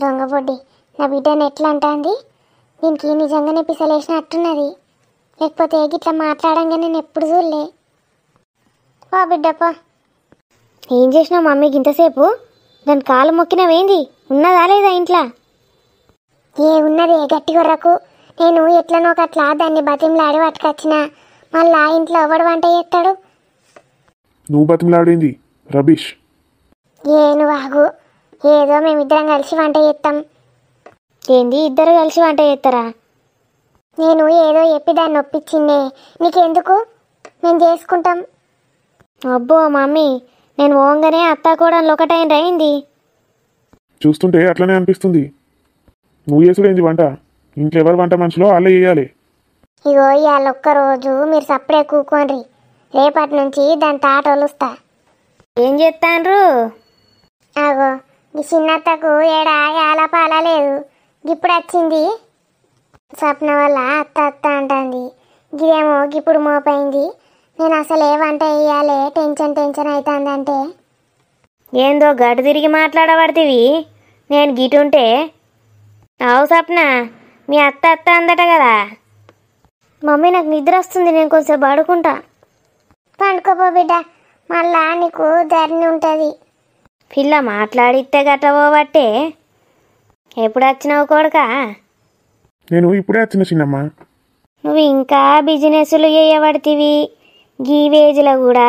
Speaker 1: దొంగ పొడ్డి, నా బిడ్డను ఎట్లా అంటుంది? దీనికి నిజంగానే పిసలేసినట్టున్నది. లేకపోతే గిట్లా మాట్లాడంగా నేను ఎప్పుడు చూడలే. పా బిడ్డప్పా. ఏం చేసినావు మమ్మీకి ఇంతసేపు? దాని కాలు మొక్కినవేంది? ఉన్నదా లేదా ఇంట్లో? ఏ ఉన్నది, గట్టి కొర్రకు. నేను ఎట్లనో ఒకట్లా దాన్ని బతిమలాడి పట్టుకొచ్చిన. మళ్ళా ఇంట్లో ఎవడు వంట చేస్తాడు?
Speaker 2: నువ్వు బతిమలాడింది రబీష్.
Speaker 1: నువ్వు ఆగు. ఏదో మేమిద్దరం కలిసి వంట చేస్తాం.
Speaker 3: ఏంది ఇద్దరు కలిసి వంట చేస్తారా?
Speaker 1: నేను ఏదో చెప్పి దాన్ని ఒప్పించిందే. నీకెందుకు? మేము చేసుకుంటాం.
Speaker 3: అబ్బో మమ్మీ, నేను ఓంగనే అత్త కూడా ఒకటైన అయింది.
Speaker 2: చూస్తుంటే అట్లనే అనిపిస్తుంది. నువ్వు చేసుడేంది వంట? ఇంట్లో ఎవరు వంట మనుషులో వాళ్ళే చేయాలి.
Speaker 1: ఇగో ఇవాళ ఒక్కరోజు మీరు సప్పుడే కూకోండి. రేపటి నుంచి దాని తాట ఒలుస్తా.
Speaker 3: ఏం చేస్తాండ్రు?
Speaker 1: ఆగో, ఈ చిన్నత్తకు ఏడా యాలపాల లేదు. ఇప్పుడు వచ్చింది. స్వప్న వల్ల అత్త అత్త అంటుంది. గిదేమో ఇప్పుడు మోపైంది. నేను అసలు ఏ వంట వేయాలి, టెన్షన్ అవుతుందంటే.
Speaker 3: ఏందో గడు తిరిగి మాట్లాడబడితివి. నేను గిటుంటే అవు సప్న, మీ అత్త అత్త అందట కదా.
Speaker 1: మమ్మీ నాకు నిద్ర వస్తుంది, నేను కొంచెం పడుకుంటా. పండుకోపో బిడ్డ, మళ్ళా నీకు ధరణి ఉంటుంది.
Speaker 3: పిల్ల మాట్లాడితే గట్టబోబట్టే. ఎప్పుడు వచ్చినావు కొడుకా?
Speaker 2: నేను ఇప్పుడే వచ్చిన చిన్నమ్మ.
Speaker 3: నువ్వు ఇంకా బిజినెస్లు చేయబడితివి. గీ వేజ్లో కూడా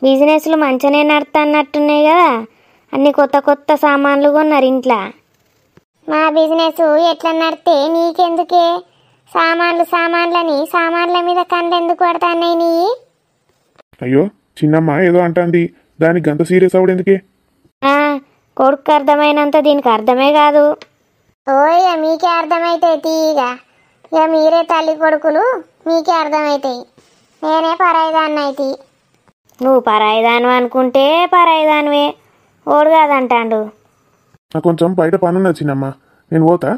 Speaker 3: బిజినెస్లు మంచిగానే నడుతున్నట్టున్నాయి కదా. అన్ని కొత్త కొత్త సామాన్లు కొన్నారు ఇంట్లో.
Speaker 1: మా బిజినెస్ ఎట్లా నడితే నీకెందుకే? సామాన్లని సామాన్ల మీద కండెందుకు పడతాన్నాయి నీ?
Speaker 2: అయ్యో చిన్నమ్మ ఏదో అంటుంది, దానికి గంత సీరియస్ అవడం ఎందుకే?
Speaker 3: కొడుకు అర్థమైనంత దీనికి అర్థమే కాదు.
Speaker 1: ఓయ్ మీకే అర్థమవుతాయి తీయగా. ఇక మీరే తల్లి కొడుకులు, మీకే అర్థమవుతాయి. నేనే పరాయిదాన్ని అయితే.
Speaker 3: నువ్వు పరాయిదాను అనుకుంటే పరాయిదానివే, ఓడు కాదంటాండు.
Speaker 2: నాకు కొంచెం బయట పని ఉన్నది చిన్నమ్మ, నేను పోతా.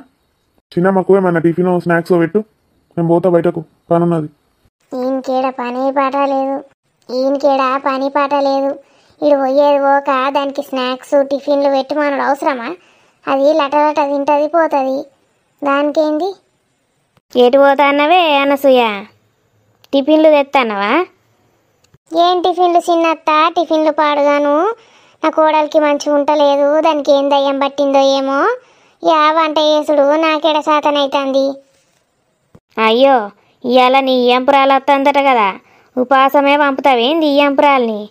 Speaker 2: చిన్నమ్మకు ఏమన్నా టిఫిన్ స్నాక్స్ పెట్టు, నేను పోతా బయటకు, పని ఉన్నది.
Speaker 1: ఈయనకేడ పని పాట లేదు. ఇడు పోయేది పోక దానికి స్నాక్స్ టిఫిన్లు పెట్టి మనడు అవసరమా? అది లటలట తింటుంది పోతుంది. దానికేంది?
Speaker 3: ఎటు పోతా అన్నవే అనసూయ? టిఫిన్లు తెస్తానవా?
Speaker 1: ఏం టిఫిన్లు చిన్నత్త? టిఫిన్లు పాడుగాను. నా కోడలికి మంచిగా ఉంటలేదు, దానికి ఏం దయ్యం పట్టిందో ఏమో. వంట చేసుడు నాకేడ శాతనైతుంది.
Speaker 3: అయ్యో, ఇవాళ నీ ఎంపురాలు వస్తుందట కదా, ఉపాసమే పంపుతావేంది ఈ ఎంపురాల్ని?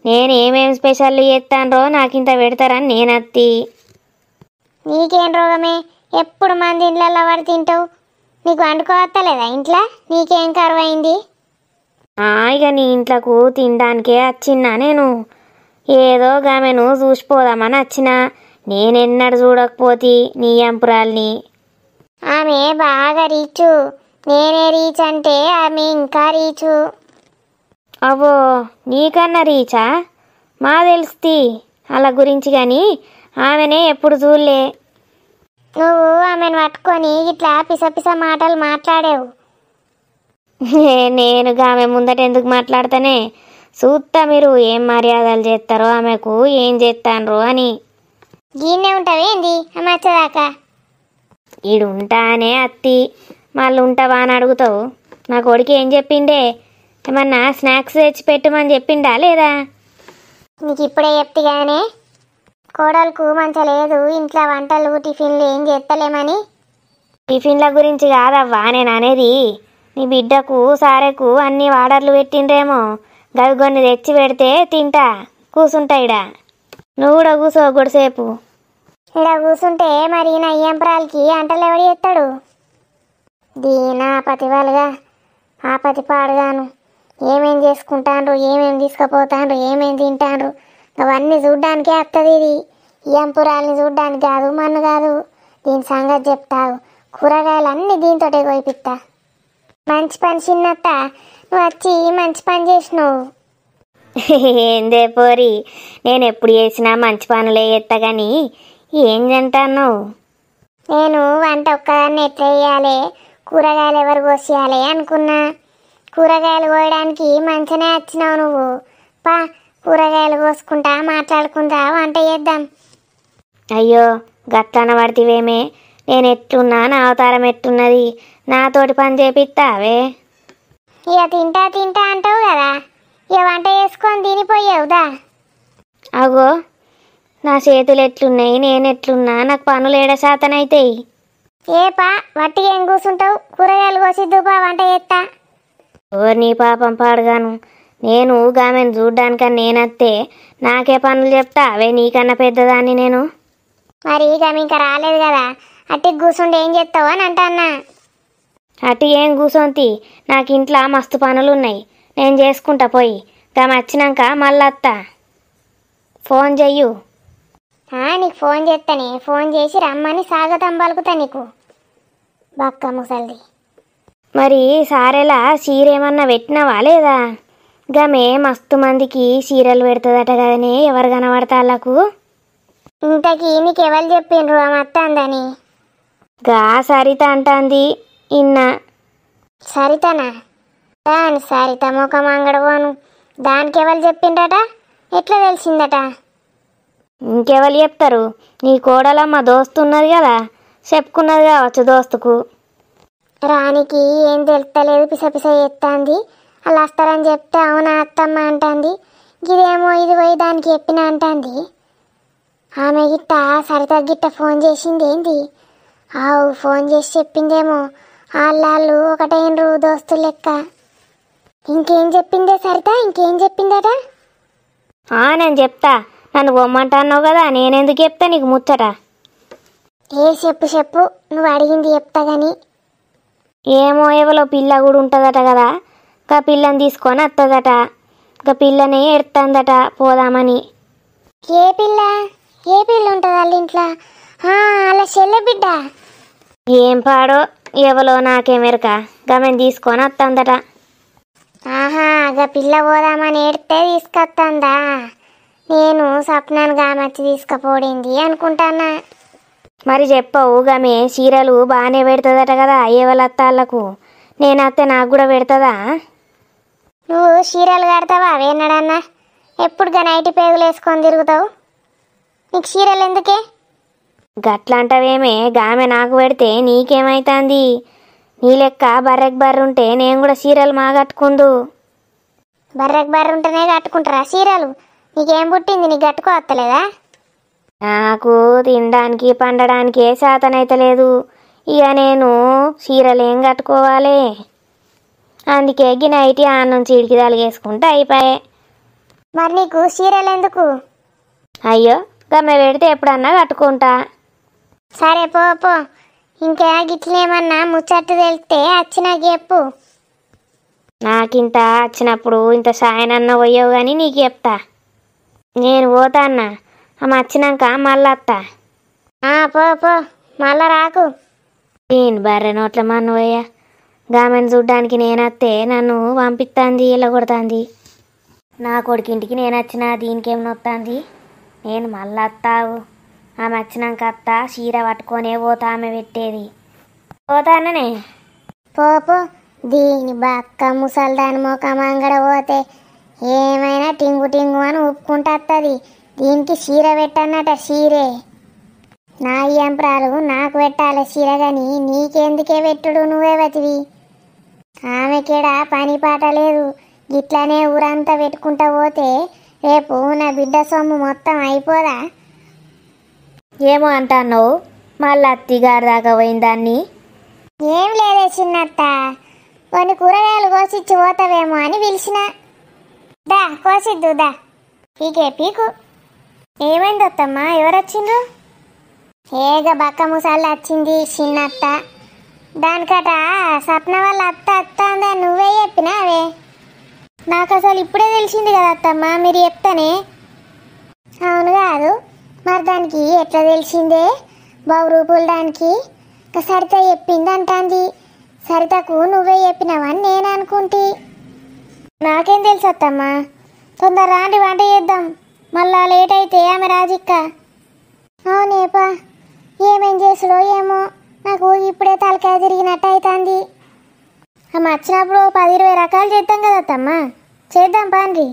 Speaker 3: నేను ఏమేమి స్పెషల్ చేస్తానో నాకింత పెడతారని నేనత్తి.
Speaker 1: నీకేం రోగమే? ఎప్పుడు మంది ఇండ్లలో పడి తింటావు? నీకు వండుకోవత్తలేదా ఇంట్లో? నీకేం కరువైంది?
Speaker 3: ఇక నీ ఇంట్లోకు తినడానికే వచ్చిన్నా నేను. ఏదో గామెను చూసిపోదామని వచ్చినా. నేనెన్నడు చూడకపోతే నీ ఎంపురాల్ని.
Speaker 1: ఆమె బాగా రీచు. నేనే రీచ్ అంటే ఆమె ఇంకా రీచు.
Speaker 3: అవో, నీకన్నా రీచా? మా తెలుస్తి అలా గురించి, కానీ ఆమెనే ఎప్పుడు చూడలే.
Speaker 1: నువ్వు ఆమెను పట్టుకొని ఇట్లా పిసపిస మాటలు మాట్లాడావు.
Speaker 3: నేను ఆమె ముందట ఎందుకు మాట్లాడతానే? చూస్తా మీరు ఏం మర్యాదలు చేస్తారో, ఆమెకు ఏం చేస్తాన్రో అని.
Speaker 1: గీనే ఉంటావేంది అమ్మచ్చదాకా?
Speaker 3: ఈడు ఉంటానే అత్తి, మళ్ళీ ఉంటావా అని అడుగుతావు. నా కొడుకు ఏం చెప్పిండే? ఏమన్నా స్నాక్స్ తెచ్చి పెట్టమని చెప్పిండా లేదా?
Speaker 1: నీకు ఇప్పుడే చెప్తే కానీ కోడలకు మంచిగా లేదు, ఇంట్లో వంటలు టిఫిన్లు ఏం చేస్తలేమని.
Speaker 3: టిఫిన్ల గురించి కాదవ్వా నేను అనేది. నీ బిడ్డకు సారెకు అన్ని ఆర్డర్లు పెట్టిండ్రేమో, గవి కొన్ని తెచ్చి పెడితే తింటా కూసుంటాయిడా. నువ్వు కూడా కూసో గుడిసేపు.
Speaker 1: ఇలా కూర్చుంటే మరి నా అయ్యంపురాలకి అంటలు ఎవడు చేస్తాడు? దీనా పతివాలుగా ఆపతి పాడుగాను. ఏమేం చేసుకుంటాండ్రు, ఏమేం తీసుకుపోతాండ్రు, ఏమేం తింటాండ్రు అవన్నీ చూడ్డానికే వస్తుంది. ఇది అయ్యంపురాలని చూడ్డానికి కాదు, మన్ను కాదు. దీని సంగతి చెప్తావు. కూరగాయలు అన్నీ దీంతోటే కోయిపిస్తా. మంచి పని చిన్నత్త, నువ్వు వచ్చి మంచి పని చేసినావు.
Speaker 3: ఏందే పోరి, నేను ఎప్పుడు చేసినా మంచి పనులే చేస్తా కానీ ఏం తింటాను?
Speaker 1: నేను వంట ఒక్కదాన్ని ఎట్లా వేయాలి, కూరగాయలు ఎవరు కోసేయాలి అనుకున్నా. కూరగాయలు కోయడానికి మంచిగానే వచ్చినావు నువ్వు. పా, కూరగాయలు కోసుకుంటా మాట్లాడుకుంటా వంట చేద్దాం.
Speaker 3: అయ్యో గట్లన పడితేవేమే, నేను ఎట్లున్నా నా అవతారం ఎట్టున్నది, నాతోటి పని చేపిస్తావే?
Speaker 1: ఇక తింటా తింటా అంటావు కదా, ఇక వంట చేసుకొని తినిపోయావుదా.
Speaker 3: అగో నా చేతులు ఎట్లున్నాయి, నేను ఎట్లున్నా, నాకు పనులు ఏడ శాతనైతాయి.
Speaker 1: ఏ పా, వట్టిగా ఏం కూర్చుంటావు, కూరగాయలు కోసిద్దుపా వంట చేస్తా.
Speaker 3: ఓ నీ పాపం పాడుగాను, నేను గామెను చూడ్డానికని నేనత్తే నాకే పనులు చెప్తావే? నీకన్నా పెద్దదాన్ని నేను.
Speaker 1: మరి ఇక ఇంకా రాలేదు కదా, అట్టి కూర్చుండి ఏం చేస్తావు అని అంటన్నా.
Speaker 3: అటు ఏం కూసొంతి, నాకు ఇంట్లో మస్తు పనులున్నాయి, నేను చేసుకుంటా పోయి. గామె వచ్చినాక మళ్ళీ అత్తా. ఫోన్ చెయ్యు.
Speaker 1: నీకు ఫోన్ చేస్తానే, ఫోన్ చేసి రమ్మని స్వాగతం పలుకుతా నీకు. బక్క ముసల్ది.
Speaker 3: మరి సారెలా చీరేమన్నా పెట్టినావా లేదా? గమే మస్తు మందికి చీరలు పెడుతుందట కదనే, ఎవరు కనబడతా వాళ్ళకు?
Speaker 1: ఇంతకీ నీకు ఎవరు చెప్పిండ్రు ఆ మత్త అందని?
Speaker 3: గా సరిత అంటాంది ఇన్న.
Speaker 1: సరితనా? దాని సరిత ముఖం అంగడపోను, దానికి ఎవరు చెప్పిండట, ఎట్లా తెలిసిందట?
Speaker 3: ఇంకెవరు చెప్తారు, నీ కోడలమ్మ దోస్తు ఉన్నది కదా, చెప్పుకున్నది కావచ్చు దోస్తుకు.
Speaker 1: రానికి ఏం తెలుస్తలేదు, పిసపిస ఎత్తాంది. అలా వస్తారని చెప్తే అవునా అత్తమ్మ అంటాంది. ఇదేమో ఇది పోయి దానికి చెప్పిన అంటాంది. ఆమె గిట్ట సరిత గిట్ట ఫోన్ చేసింది ఏంది? ఆవు ఫోన్ చేసి చెప్పిందేమో, వాళ్ళు ఒకటైనరు దోస్తులు లెక్క. ఇంకేం చెప్పిందే సరిత, ఇంకేం చెప్పిందట?
Speaker 3: నేను చెప్తా, నన్ను పొమ్మంటాన్నావు కదా, నేనెందుకు చెప్తా నీకు ముచ్చట?
Speaker 1: చెప్పు చెప్పు, నువ్వు అడిగింది చెప్తా గాని.
Speaker 3: ఏమో ఎవలో పిల్ల కూడా ఉంటుందట కదా, గా పిల్లని తీసుకొని వస్తుందట, గా పిల్లనే ఎడుతుందట పోదామని.
Speaker 1: ఏ పిల్ల? ఏ పిల్ల ఉంటుంది వాళ్ళ ఇంట్లో? అలా చెల్లె బిడ్డ.
Speaker 3: ఏం పాడో ఎవలో నాకేమెరక, గమని తీసుకొని వస్తుందట.
Speaker 1: గా పిల్ల పోదామని ఏడితే తీసుకొస్తుందా? నేను స్వప్నాన్ని గామచ్చి తీసుకుపోడింది అనుకుంటానా.
Speaker 3: మరి చెప్పవు, గమే చీరలు బాగానే పెడుతుందట కదా ఎవలత్తాళ్ళకు, నేనత్తే నాకు కూడా పెడుతుందా?
Speaker 1: నువ్వు చీరలు కడతావా వేనాడన్నా? ఎప్పుడుగా నైటి పేగులు వేసుకొని తిరుగుతావు, నీకు చీరలు ఎందుకే?
Speaker 3: గట్లంటవేమే, గామె నాకు పెడితే నీకేమైతుంది? నీ లెక్క బర్రెకి బర్రుంటే నేను కూడా చీరలు మా కట్టుకుందు.
Speaker 1: బర్రెకి బర్రె ఉంటేనే కట్టుకుంటారా చీరలు? నీకేం పుట్టింది, నీకు కట్టుకోవత్తలేదా?
Speaker 3: నాకు తినడానికి పండడానికి శాతనైతలేదు, ఇక నేను చీరలేం కట్టుకోవాలి. అందుకే గి నైటి ఆ నుంచి ఇడికి తలిగేసుకుంటే అయిపోయే.
Speaker 1: మరి నీకు చీరలు ఎందుకు?
Speaker 3: అయ్యో గమ్మె పెడితే ఎప్పుడన్నా కట్టుకుంటా.
Speaker 1: సరే పో పో, ఇంకా గిట్లేమన్నా ముచ్చట్టు తెలిస్తే వచ్చి నాకు చెప్పు.
Speaker 3: నాకింత వచ్చినప్పుడు ఇంత సాయనన్న పోయావు కానీ నీకు చెప్తా. నేను పోతా అన్న, ఆమె వచ్చినాక మళ్ళీ వస్తా.
Speaker 1: పో పో, మళ్ళా రాకు.
Speaker 3: నేను బర్రె నోట్ల మన్ను పోయా, గామెను చూడ్డానికి నేనత్తే నన్ను పంపిస్తాంది, ఇలా కొడుతుంది. నా కొడుకింటికి నేను వచ్చినా దీనికేం నొత్తాంది, నేను మళ్ళీ వస్తావు. ఆమె వచ్చినాక అత్త చీర పట్టుకొనే పోతా, ఆమె పెట్టేది. పోతాననే.
Speaker 1: పో పో, దీని బక్క ముసల్దాని ముఖం అంగడ పోతే ఏమైనా టింగు టింగు అని ఒప్పుకుంటా వస్తుంది. దీనికి చీర పెట్టన్నట, చీరే. నా ఎంప్రాలు నాకు పెట్టాలి చీర కానీ నీకెందుకే పెట్టుడు, నువ్వే బతివి. ఆమెకేడ పని పాట లేదు, గిట్లనే ఊరంతా పెట్టుకుంటా పోతే రేపు నా బిడ్డ సొమ్ము మొత్తం అయిపోదా?
Speaker 3: ఏమో అంటావు, మళ్ళీ అత్తిగారి దాకా పోయిందాన్ని.
Speaker 1: ఏం లేదే చిన్నత్త, కొన్ని కూరగాయలు కోసిచ్చి పోతావేమో అని పిలిచిన. దా కోసిద్దు దా. పీకే పీకు. ఏమైంది అత్తమ్మా, ఎవరు వచ్చిండ్రు? ఏగ బక్క ముసాళ్ళు వచ్చింది చిన్నత్త. దానికట సప్న వాళ్ళ అత్త అందా నువ్వే చెప్పినావే. నాకు అసలు ఇప్పుడే తెలిసింది కదా అత్తమ్మ, మీరు చెప్తానే. అవును కాదు మరి దానికి ఎట్లా తెలిసిందే? బహురూపులు దానికి సరిత చెప్పింది అంటాంది. సరితకు నువ్వే చెప్పినావని నేను అనుకుంటే. నాకేం తెలుసు అత్తమ్మ. తొందర రాండి వంట చేద్దాం, మళ్ళా లేట్ అయితే ఆమె రాజిక్క. అవునేపా, ఏమేం చేసులో ఏమో, నాకు ఇప్పుడే తలకాయ తిరిగినట్టు అవుతుంది. ఆమె వచ్చినప్పుడు 10-20 రకాలు చేద్దాం కదా అత్తమ్మ, చేద్దాం పాండ్రి.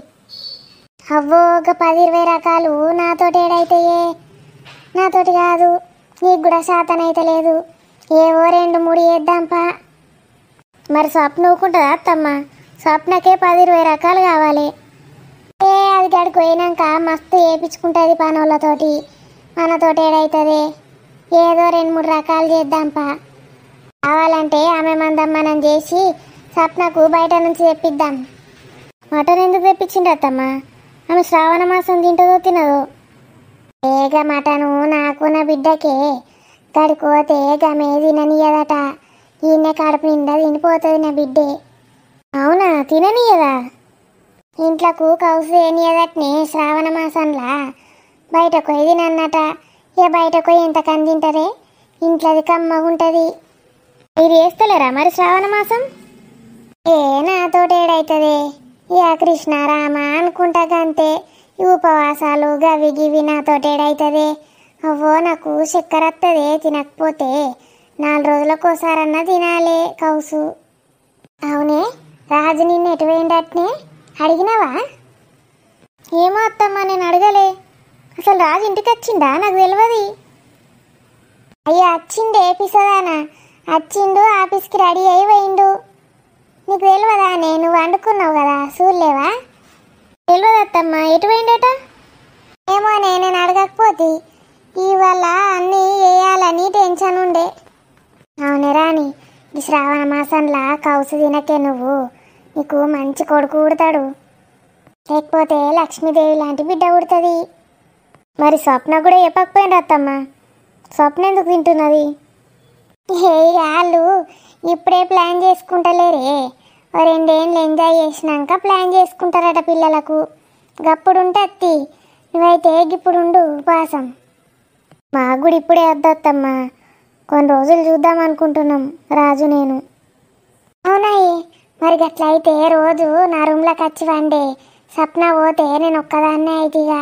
Speaker 1: అవ్వో ఒక 10-20 రకాలు నాతోటి ఏడైతాయే? నాతోటి కాదు, నీకు కూడా శాతం అయితే లేదు. ఏవో 2-3 చేద్దాంపా. మరి స్వప్న ఊకుంటుందా అత్తమ్మ? స్వప్నకే 10-20 రకాలు కావాలి. అది గడికి పోయినాక మస్తు వేయించుకుంటుంది పనోళ్ళతోటి. మనతోటి ఏడవుతుంది? ఏదో 2-3 రకాలు చేద్దాంపా. కావాలంటే ఆమె మందం మనం చేసి స్వప్నకు బయట నుంచి తెప్పిద్దాం. మటన్ ఎందుకు తెప్పించిండు అత్తమ్మ? ఆమె శ్రావణ మాసం తింటుందో తినదో? ఏగ మటను నాకు నా బిడ్డకే గడికోతే గమే తిననీయదట. ఈయన కడుపు నిండా తినిపోతుంది నా బిడ్డే. అవునా, తిననీయదా? ఇంట్లోకు కౌసు ఏనియదట్నే శ్రావణ మాసంలా. బయటకు పోయి తినన్నట. ఇక బయటకు పోయి ఎంత కందింటారే, ఇంట్లోది కమ్మగుంటుంది. మీరు వేస్తలేరా మరి శ్రావణ మాసం? నాతోటి ఏడవుతుంది? ఇక కృష్ణ రామ అనుకుంటా కంతే. ఈ ఉపవాసాలు గవి గివి నాతోటి ఏడవుతుంది? అవ్వో నాకు చక్కెర వస్తుంది తినకపోతే. 4 రోజులకోసారన్నా తినాలి కౌసు. అవునే, రాజు నిన్ను ఎటు పోయిండట్నే అడిగినావా? ఏమో అత్తమ్మ, నేను అడగలే. అసలు రాజు ఇంటికి వచ్చిండా? నాకు తెలియదు. అయ్యో వచ్చిండే పిసదానా, వచ్చిండు. ఆఫీస్కి రెడీ అయి పోయిండు. నీకు తెలియదా? నువ్వు వండుకున్నావు కదా, చూడలేవా? తెలియదు అత్తమ్మ, ఎటు పోయిండట? ఏమో నేను అడగకపోతే. ఇవాళ అన్నీ వేయాలని టెన్షన్ ఉండే. అవునే రాణి, ఈ శ్రావణ మాసంలా కౌసు తినకే నువ్వు. నీకు మంచి కొడుకు పుడతాడు, లేకపోతే లక్ష్మీదేవి లాంటి బిడ్డ పుడుతుంది. మరి స్వప్న కూడా చెప్పకపోయిండ్రు అత్తమ్మ? స్వప్న ఎందుకు తింటున్నది? వాళ్ళు ఇప్పుడే ప్లాన్ చేసుకుంటలేరే. 2 ఏళ్ళు ఎంజాయ్ చేసినాక ప్లాన్ చేసుకుంటారట పిల్లలకు. గప్పుడు ఉంటత్తి, నువ్వైతే ఇప్పుడుండు ఉపవాసం. మాకు కూడా ఇప్పుడే వద్దత్తమ్మ, కొన్ని రోజులు చూద్దాం అనుకుంటున్నాం రాజు నేను. అవునాయి, మరి గట్లయితే రోజు నా రూమ్లోకి వచ్చి వండే. సప్న పోతే నేను ఒక్కదాన్నే అయితేగా.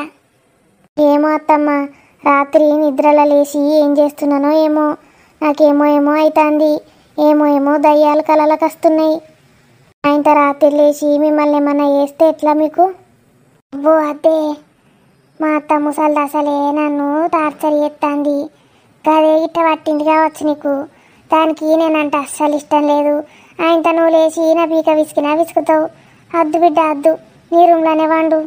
Speaker 1: ఏమో అత్తమ్మ, రాత్రి నిద్రలో లేచి ఏం చేస్తున్నానో ఏమో, నాకేమో అవుతుంది. ఏమో దయ్యాలు కలలకు వస్తున్నాయి. ఆయనతో రాత్రి లేచి మిమ్మల్ని ఏమన్నా చేస్తే ఎట్లా మీకు? అబ్బో అదే, మా అత్త ముసలిది అసలే నన్ను టార్చర్ చేస్తుంది. గదే ఇట్ట పట్టింది కావచ్చు నీకు. దానికి నేనంటే అస్సలు ఇష్టం లేదు. ఆయనతో నువ్వు లేచి నా పీక విసుకుతావు. అద్దు బిడ్డ అద్దు, నీ రూమ్లోనే వండు.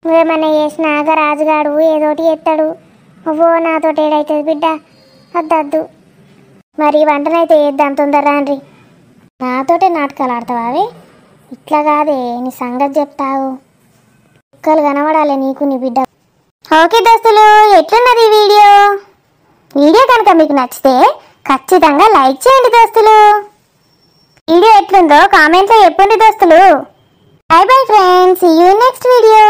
Speaker 1: నువ్వేమన్నా చేసినాక రాజుగాడు ఏదోటి ఎత్తాడు. అవ్వో నాతోటి ఏడవుతుంది బిడ్డ, అద్దద్దు. మరి వంటనైతే చేద్దాం, తొందర రాండ్రి. నాతోటే నాటకాలు ఆడతావా? అవి ఇట్లా కాదే, నీ సంగతి చెప్తావు. కుక్కలు కనబడాలి నీకు నీ బిడ్డ. ఓకే దోస్తులు, ఎట్లున్నది ఈ వీడియో? వీడియో కనుక మీకు నచ్చితే ఖచ్చితంగా లైక్ చేయండి దోస్తులు. వీడియో ఎట్లుందో కామెంట్లో చెప్పండి దోస్తులు. Bye bye friends, see you next video.